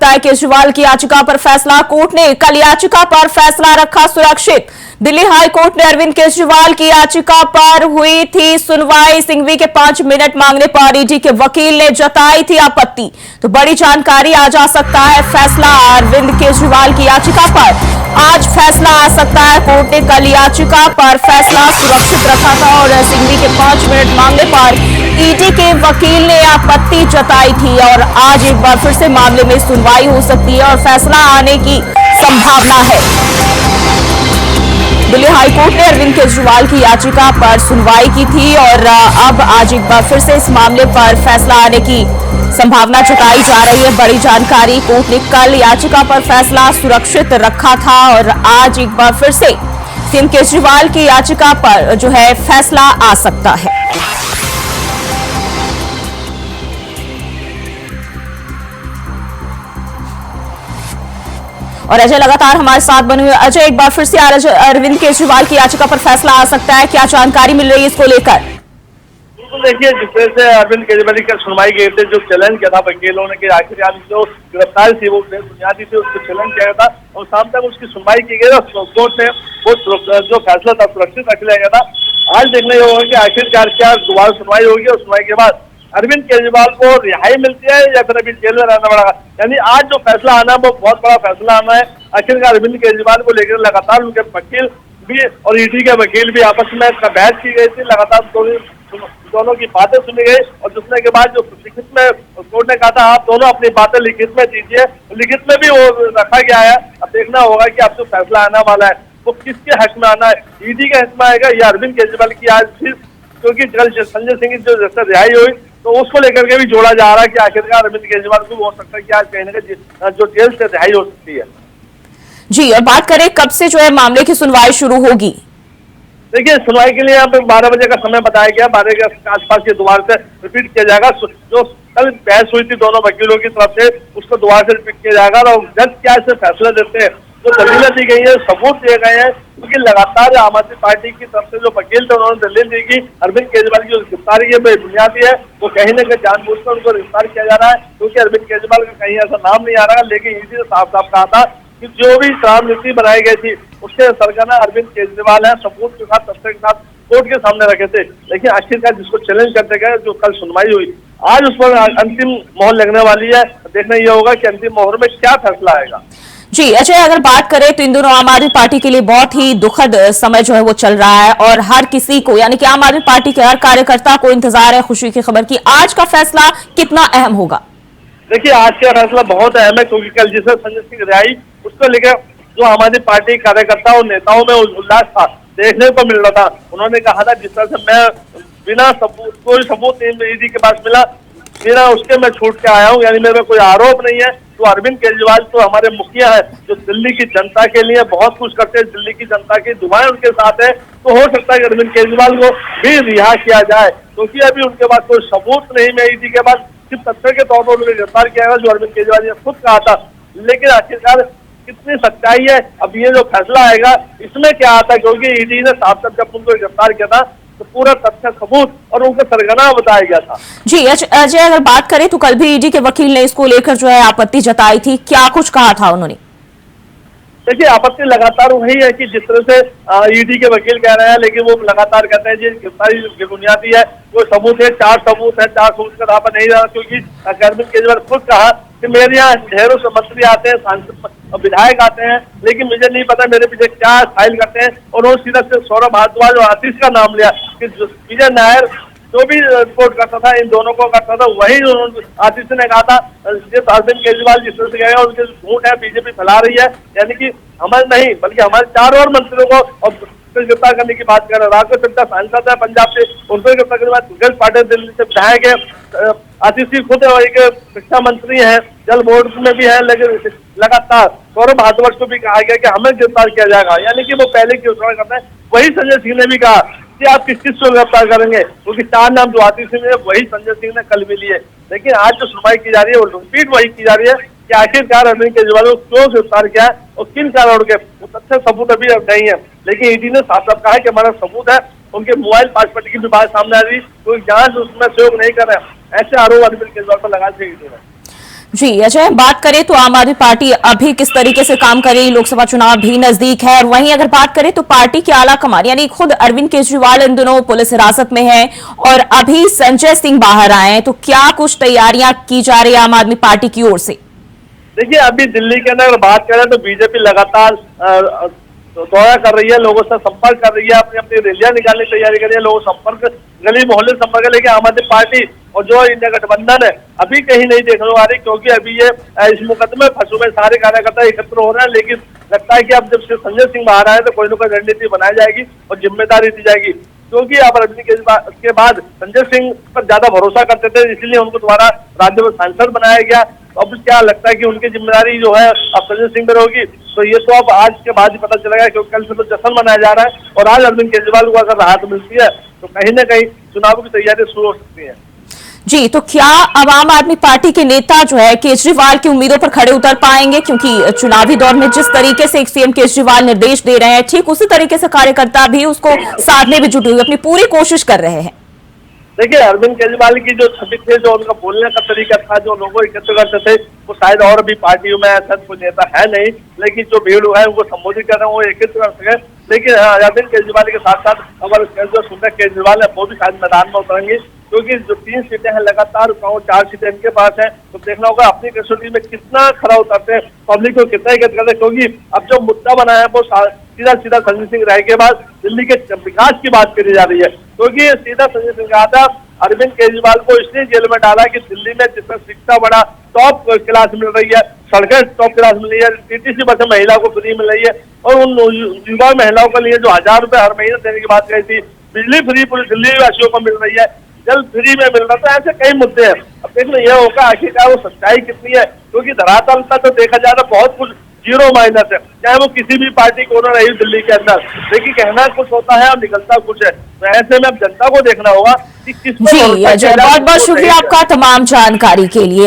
सकता है केजरीवाल की याचिका पर फैसला। कोर्ट ने कल याचिका पर फैसला रखा सुरक्षित। दिल्ली हाई कोर्ट ने अरविंद केजरीवाल की याचिका पर हुई थी सुनवाई। सिंघवी के 5 मिनट मांगने पर ईडी के वकील ने जताई थी आपत्ति। तो बड़ी जानकारी आ जा सकता है फैसला अरविंद केजरीवाल की याचिका पर। आज फैसला आ सकता है। कोर्ट ने कल याचिका पर फैसला सुरक्षित रखा था और सिंघवी के 5 मिनट मांगने पर ईडी के वकील ने आपत्ति जताई थी और आज एक बार फिर से मामले में सुनवाई हो सकती है और फैसला आने की संभावना है। दिल्ली हाईकोर्ट ने अरविंद केजरीवाल की याचिका पर सुनवाई की थी और अब आज एक बार फिर से इस मामले पर फैसला आने की संभावना जताई जा रही है। बड़ी जानकारी, कोर्ट ने कल याचिका पर फैसला सुरक्षित रखा था और आज एक बार फिर से सीएम केजरीवाल की याचिका पर जो है फैसला आ सकता है। और अजय लगातार हमारे साथ बने हुए। अजय, एक बार फिर से अरविंद केजरीवाल की याचिका पर फैसला आ सकता है, क्या जानकारी मिल रही है इसको लेकर? बिल्कुल, देखिए जिस तरह से अरविंद केजरीवाल की सुनवाई गई थी, जो चैलेंज किया था वकीलों ने कि आखिरकार जो गिरफ्तारी थी वो बुनियादी थी, उसको चैलेंज किया था और शाम तक उसकी सुनवाई की गई और कोर्ट ने वो जो फैसला था सुरक्षित रख लिया गया था। आज देखने होगा कि आखिरकार क्या दोबारा सुनवाई होगी और सुनवाई के बाद अरविंद केजरीवाल को रिहाई मिलती है या फिर अभी जेल में रहना पड़ेगा। यानी आज जो फैसला आना है वो बहुत बड़ा फैसला आना है। आखिरकार अरविंद केजरीवाल को लेकर लगातार उनके वकील भी और ईडी के वकील भी आपस में बहस की गई थी। लगातार दोनों की बातें सुनी गई और सुनने के बाद जो लिखित में कोर्ट ने कहा था आप दोनों अपनी बातें लिखित में दीजिए, लिखित में भी वो रखा गया है। अब देखना होगा कि अब जो फैसला आने वाला है वो किसके हक में आना है, ईडी के हक में आएगा या अरविंद केजरीवाल की। आज फिर क्योंकि कल संजय सिंह की जो जैसे रिहाई हुई तो उसको लेकर के भी जोड़ा जा रहा है कि आखिरकार अरविंद केजरीवाल को हो सकता है कि आज कहीं ना कहीं जो जेल से रिहाई हो सकती है। जी, और बात करें कब से जो है मामले की सुनवाई शुरू होगी? देखिए, सुनवाई के लिए यहाँ पे 12 बजे का समय बताया गया। 12 के आसपास ये दोबारा से रिपीट किया जाएगा। जो कल बहस हुई थी दोनों वकीलों की तरफ से उसको दोबारा से रिपीट किया जाएगा और जज क्या इसे फैसला देते हैं, जो दलीलें दी गई है, सबूत दिए गए हैं। क्योंकि लगातार आम आदमी पार्टी की तरफ से जो वकील थे उन्होंने दलील दी कि अरविंद केजरीवाल की जो गिरफ्तारी है बेबुनियादी है, वो कहीं न कहीं जानबूझकर उनको गिरफ्तार किया जा रहा है। क्योंकि अरविंद केजरीवाल का कहीं ऐसा नाम नहीं आ रहा है, लेकिन ईडी ने साफ साफ कहा था कि जो भी चुनाव नीति बनाई गई थी उसके सरगना अरविंद केजरीवाल है, सबूत के साथ तथ्य के साथ कोर्ट के सामने रखे थे। लेकिन आखिरकार जिसको चैलेंज करते गए, जो कल सुनवाई हुई, आज उस पर अंतिम मोहर लगने वाली है। देखना यह होगा कि अंतिम मोहर में क्या फैसला आएगा। जी अजय, अगर बात करें तो इन दोनों आम आदमी पार्टी के लिए बहुत ही दुखद समय जो है वो चल रहा है और हर किसी को यानी कि आम आदमी पार्टी के हर कार्यकर्ता को इंतजार है खुशी की खबर की। आज का फैसला कितना अहम होगा? देखिए, आज का फैसला बहुत अहम है क्योंकि कल जिसे संजय सिंह रिहाई उसको लेकर जो आम आदमी पार्टी कार्यकर्ता और नेताओं में उल्लास था देखने को मिल रहा था। उन्होंने कहा था जिस तरह से मैं बिना सबूत, कोई सबूत नहीं ईडी के पास मिला, बिना उसके मैं छूट के आया हूँ, यानी मेरे कोई आरोप नहीं है। तो अरविंद केजरीवाल तो हमारे मुखिया है जो दिल्ली की जनता के लिए बहुत कुछ करते हैं, दिल्ली की जनता की दुआएं उनके साथ है। तो हो सकता है कि अरविंद केजरीवाल को भी रिहा किया जाए क्योंकि अभी उनके पास कोई सबूत नहीं है। ईडी के बाद सिर्फ तथ्य के तौर पर उन्हें गिरफ्तार किया गया, जो अरविंद केजरीवाल ने खुद कहा था। लेकिन आखिरकार कितनी सच्चाई है, अब ये जो फैसला आएगा इसमें क्या आता है, क्योंकि ईडी ने साफ साफ जब उनको गिरफ्तार किया था तो पूरा तथ्य सबूत और उनका सरगना बताया गया था। जी अजय, अगर बात करें तो कल भी ईडी के वकील ने इसको लेकर जो है आपत्ति जताई थी, क्या कुछ कहा था उन्होंने? देखिए, आपत्ति लगातार वही है कि जिस तरह से ईडी के वकील कह रहे हैं, लेकिन वो लगातार कहते हैं जी गिरफ्तारी बुनियादी है, कोई सबूत है, 4 सबूत है, 4 सबूत का दावा नहीं रहा। क्योंकि अरविंद केजरीवाल खुद कहा कि मेरे यहाँ ढेरों से मंत्री आते हैं, सांसद विधायक आते हैं, लेकिन मुझे नहीं पता मेरे पीछे क्या फाइल करते हैं। और उन्होंने सीधा से सौरभ भारद्वाज और आशीष का नाम लिया कि विजय नायर जो भी रिपोर्ट करता था, इन दोनों को करता था, वही आशीष ने कहा था। अरविंद केजरीवाल जिस तरह से गए और उनके झूठ है बीजेपी फैला रही है, यानी कि हमारे नहीं बल्कि हमारे 4 और मंत्रियों को गिरफ्तार करने की बात कर रहे हैं। राघव चड्ढा सांसद है पंजाब से, उनको गिरफ्तार करने के बाद दिग्गज पाटिल दिल्ली से विधायक है, आशीष सिंह खुद एक शिक्षा मंत्री है, जल बोर्ड में भी है। लेकिन लगातार सौरभ भारद्वाज को भी कहा गया कि हमें गिरफ्तार किया जाएगा, यानी कि वो पहले की घोषणा करते हैं। वही संजय सिंह ने भी कहा कि आप किस को गिरफ्तार करेंगे, क्योंकि 4 नाम जो आशीष सिंह है वही संजय सिंह ने कल भी लिए। लेकिन आज जो सुनवाई की जा रही है वो रिपीट वही की जा रही है कि आखिरकार अरविंद केजरीवाल को क्यों गिरफ्तार किया और किन कारणों के, तथ्य सबूत अभी नहीं है। लेकिन ईडी ने साफ साफ कहा है कि हमारा सबूत है। उनके मोबाइल पासवर्ड की भी बात सामने आ रही, कोई जांच उसमें सहयोग नहीं कर रहे, ऐसे आरोप अरविंद केजरीवाल पर लगा थे ईडी ने। जी अजय, बात करें तो आम आदमी पार्टी अभी किस तरीके से काम कर रही, लोकसभा चुनाव भी नजदीक है, और वहीं अगर बात करें तो पार्टी के आला कमान यानी खुद अरविंद केजरीवाल इन दिनों पुलिस हिरासत में है और अभी संजय सिंह बाहर आए हैं, तो क्या कुछ तैयारियां की जा रही है आम आदमी पार्टी की ओर से? देखिए, अभी दिल्ली के अंदर अगर बात करें तो बीजेपी लगातार दौरा कर रही है, लोगों से संपर्क कर रही है, अपनी अपनी रैलियां निकालने की तैयारी कर रही है, लोगों संपर्क गली मोहल्ले संपर्क, लेकिन आम आदमी पार्टी और जो इंडिया गठबंधन है अभी कहीं नहीं देखने को आ रही, क्योंकि अभी ये इस मुकदमे फंसू में सारे कार्यकर्ता एकत्र हो रहे हैं। लेकिन लगता है कि अब जब संजय सिंह बाहर आए तो कोई ना कोई रणनीति बनाई जाएगी और जिम्मेदारी दी जाएगी, क्योंकि अब अरविंद केजरीवाल के बाद संजय सिंह पर ज्यादा भरोसा करते थे, इसलिए उनको दोबारा राज्य में सांसद बनाया गया। अब क्या लगता है कि उनकी जिम्मेदारी जो है अब संजय सिंह पर होगी, तो ये तो अब आज के बाद ही पता चलेगा, क्योंकि कल से तो जश्न मनाया जा रहा है और आज अरविंद केजरीवाल को अगर राहत मिलती है तो कहीं ना कहीं चुनाव की तैयारी शुरू हो सकती है। जी, तो क्या अब आम आदमी पार्टी के नेता जो है केजरीवाल की उम्मीदों पर खड़े उतर पाएंगे? क्योंकि चुनावी दौर में जिस तरीके से सीएम केजरीवाल निर्देश दे रहे हैं, ठीक उसी तरीके से कार्यकर्ता भी उसको साधने में जुटे हुए अपनी पूरी कोशिश कर रहे हैं। देखिए, अरविंद केजरीवाल की जो छवि थी, जो उनका बोलने का तरीका था, जो लोगों एकत्र करते थे, वो शायद और भी पार्टियों में ऐसा कोई नेता है नहीं, लेकिन जो भीड़ है उनको संबोधित कर रहे हैं वो एकत्र कर सके। लेकिन अरविंद केजरीवाल के साथ साथ अगर जो सुंदर केजरीवाल है वो भी शायद मैदान में उतरेंगे, क्योंकि जो 3 सीटें हैं लगातार 4 सीटें इनके पास है, तो देखना होगा अपनी कसौटी में कितना खरा उतरते हैं, पब्लिक को कितना एकत्र करते हैं। क्योंकि अब जो मुद्दा बना है वो सीधा सीधा संजय सिंह राय के बाद दिल्ली के विकास की बात करी जा रही है, क्योंकि सीधा संजय सिंह कहा था अरविंद केजरीवाल को इसलिए जेल में डाला कि दिल्ली में जितना शिक्षा बड़ा टॉप क्लास मिल रही है, सड़कें टॉप क्लास मिल रही है, टीटीसी बसें महिला को फ्री मिल रही है, और उन युवा महिलाओं के लिए जो 1000 रुपए हर महीने देने की बात कही थी, बिजली फ्री पूरी दिल्ली वासियों को मिल रही है, जल फ्री में मिल रहा था, ऐसे कई मुद्दे हैं। अब देखना यह होगा आखिरकार वो सच्चाई कितनी है, क्योंकि धरातल का तो देखा जाए तो बहुत कुछ जीरो माइनस है, चाहे वो किसी भी पार्टी को न रही दिल्ली के अंदर, लेकिन कहना कुछ होता है और निकलता कुछ है। तो ऐसे में अब जनता को देखना होगा कि किस जी अजय, बहुत बहुत शुक्रिया आपका तमाम जानकारी के लिए।